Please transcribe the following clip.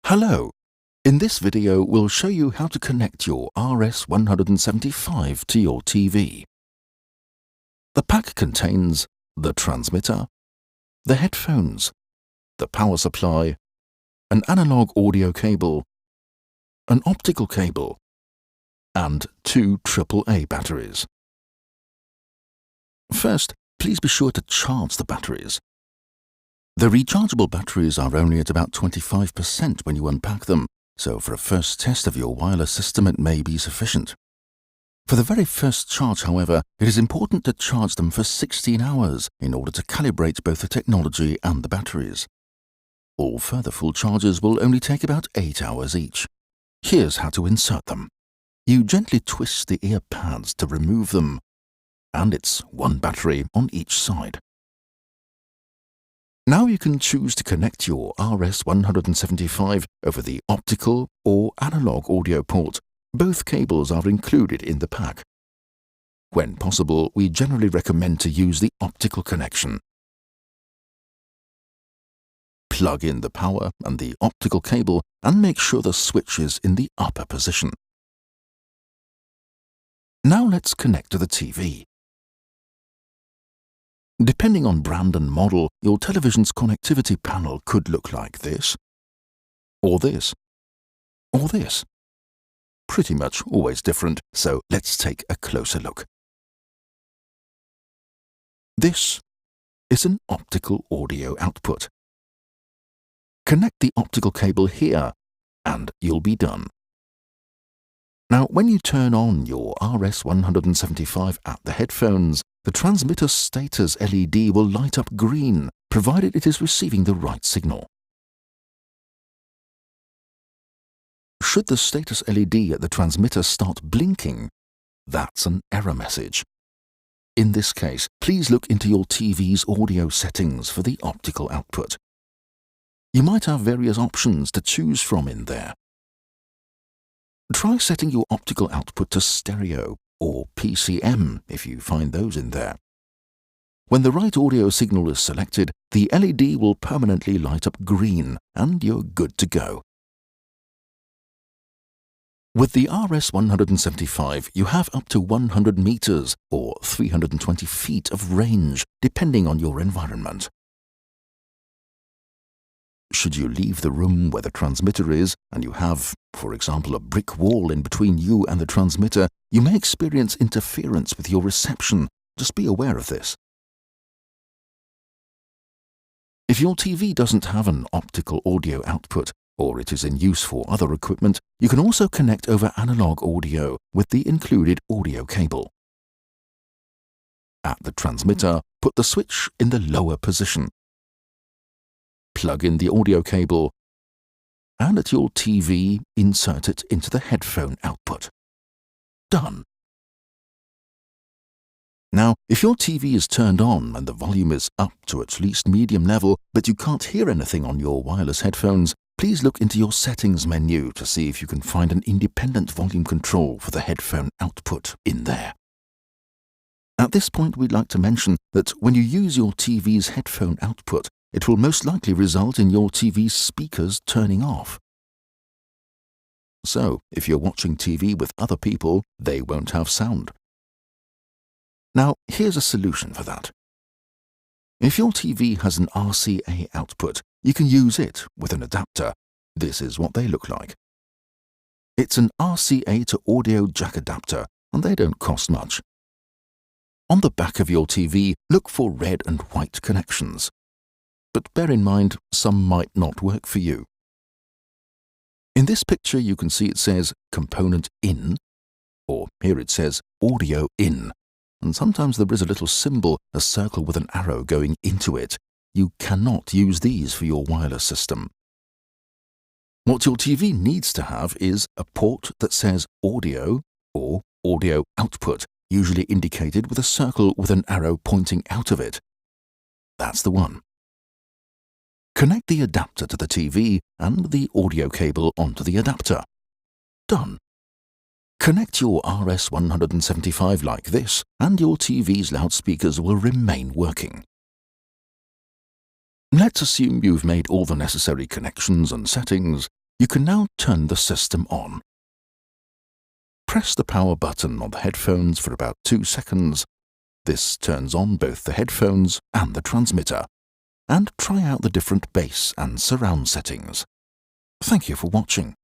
Hello! In this video we'll show you how to connect your RS-175 to your TV. The pack contains the transmitter, the headphones, the power supply, an analog audio cable, an optical cable, and 2 AAA batteries. First, please be sure to charge the batteries. The rechargeable batteries are only at about 25% when you unpack them, so for a first test of your wireless system it may be sufficient. For the very first charge, however, it is important to charge them for 16 hours in order to calibrate both the technology and the batteries. All further full charges will only take about 8 hours each. Here's how to insert them. You gently twist the ear pads to remove them, and it's one battery on each side. Now you can choose to connect your RS-175 over the optical or analog audio port. Both cables are included in the pack. When possible, we generally recommend to use the optical connection. Plug in the power and the optical cable and make sure the switch is in the upper position. Now let's connect to the TV. Depending on brand and model, your television's connectivity panel could look like this, or this, or this. Pretty much always different, so let's take a closer look. This is an optical audio output. Connect the optical cable here, and you'll be done. Now, when you turn on your RS-175 at the headphones, the transmitter's status LED will light up green, provided it is receiving the right signal. Should the status LED at the transmitter start blinking, that's an error message. In this case, please look into your TV's audio settings for the optical output. You might have various options to choose from in there. Try setting your optical output to stereo or PCM if you find those in there. When the right audio signal is selected, the LED will permanently light up green and you're good to go. With the RS-175, you have up to 100 meters or 320 feet of range, depending on your environment. Should you leave the room where the transmitter is and you have, for example, a brick wall in between you and the transmitter, you may experience interference with your reception. Just be aware of this. If your TV doesn't have an optical audio output, or it is in use for other equipment, you can also connect over analog audio with the included audio cable. At the transmitter, put the switch in the lower position. Plug in the audio cable, and at your TV, insert it into the headphone output. Done. Now, if your TV is turned on and the volume is up to at least medium level, but you can't hear anything on your wireless headphones, please look into your settings menu to see if you can find an independent volume control for the headphone output in there. At this point, we'd like to mention that when you use your TV's headphone output, it will most likely result in your TV's speakers turning off. So, if you're watching TV with other people, they won't have sound. Now, here's a solution for that. If your TV has an RCA output, you can use it with an adapter. This is what they look like. It's an RCA to audio jack adapter, and they don't cost much. On the back of your TV, look for red and white connections. But bear in mind, some might not work for you. In this picture, you can see it says component in, or here it says audio in, and sometimes there is a little symbol, a circle with an arrow going into it. You cannot use these for your wireless system. What your TV needs to have is a port that says audio or audio output, usually indicated with a circle with an arrow pointing out of it. That's the one. Connect the adapter to the TV and the audio cable onto the adapter. Done. Connect your RS-175 like this, and your TV's loudspeakers will remain working. Let's assume you've made all the necessary connections and settings. You can now turn the system on. Press the power button on the headphones for about 2 seconds. This turns on both the headphones and the transmitter. And try out the different bass and surround settings. Thank you for watching.